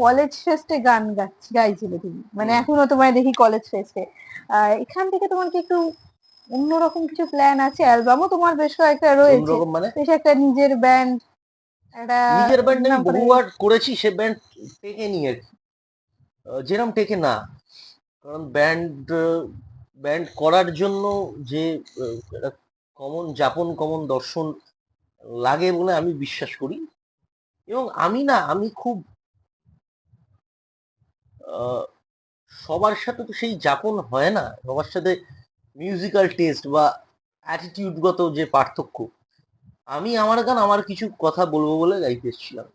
College ফেস্টে গান গাইছিলে তুমি, মানে এখনো তোমায় দেখি কলেজ ফেস্টে। এখান থেকে তোমার কি একটু অন্যরকম কিছু প্ল্যান আছে? অ্যালবামও তোমার বেশ কয়েকটা রয়েছে, অন্যরকম মানে বেশ একটা নিজের ব্যান্ড, একটা নিজের ব্যান্ড আমি নাম করে। বহুবার করেছি, সে ব্যান্ড টেকে নি আর কি, যেরকম টেকে না। কারণ ব্যান্ড করার জন্য যে একটা কমন যাপন, কমন দর্শন লাগে বলে আমি বিশ্বাস করি। এবং আমি খুব আহ, সবার সাথে তো সেই যাপন হয় না, সবার সাথে মিউজিক্যাল টেস্ট বা অ্যাটিটিউডগত যে পার্থক্য। আমি আমার গান আমার কিছু কথা বলবো বলে গাইতে এসেছিলাম।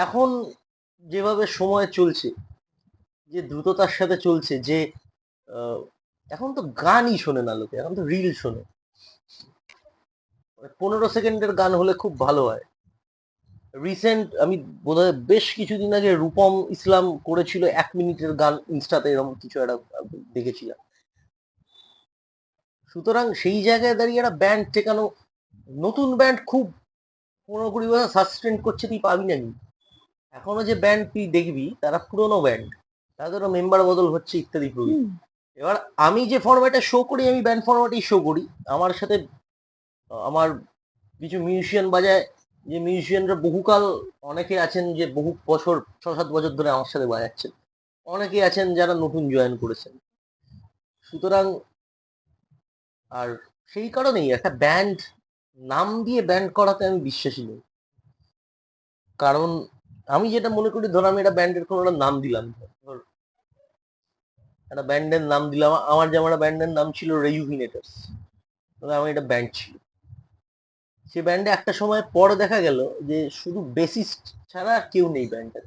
এখন যেভাবে সময় চলছে, যে দ্রুততার সাথে চলছে, যে আহ, এখন তো গানই শোনে না লোকে, এখন তো রিল শোনে। 15 সেকেন্ডের গান হলে খুব ভালো হয়। রিসেন্ট আমি বোধহয় বেশ কিছুদিন আগে রূপম ইসলাম করেছিল 1 মিনিটের গান, ইনস্টাতে এরকম কিছু একটা দেখেছিলাম। সুতরাং সেই জায়গায় দাঁড়িয়ে একটা ব্যান্ড টেকানো, নতুন ব্যান্ড খুব 15-20 বছর সাসটেন করছে, তুই পাবি না নি। এখনো যে ব্যান্ড তুই দেখবি তারা পুরোনো ব্যান্ড, তাদেরও মেম্বার বদল হচ্ছে ইত্যাদি প্রভৃতি। এবার আমি যে ফরম্যাটে শো করি, আমি ব্যান্ড ফরম্যাটেই শো করি। আমার সাথে আমার কিছু মিউজিশিয়ান বাজায়, যে মিউজিশিয়ানরা বহুকাল, অনেকে আছেন যে বহু বছর, 6-7 বছর ধরে আমার সাথে বাজাচ্ছেন, অনেকে আছেন যারা নতুন জয়েন করেছেন। সুতরাং আর সেই কারণেই একটা ব্যান্ড নাম দিয়ে ব্যান্ড করাতে আমি বিশ্বাসী নই। কারণ আমি যেটা মনে করি, ধর আমি একটা ব্যান্ডের কোনো একটা নাম দিলাম, ধর একটা ব্যান্ডের নাম দিলাম, আমার যেমন একটা ব্যান্ডের নাম ছিল রেজুভিনেটার্স, আমার একটা ব্যান্ড ছিল। সে ব্যান্ডে একটা সময় পরে দেখা গেল যে শুধু বেসিস্ট ছাড়া আর কেউ নেই ব্যান্ডে।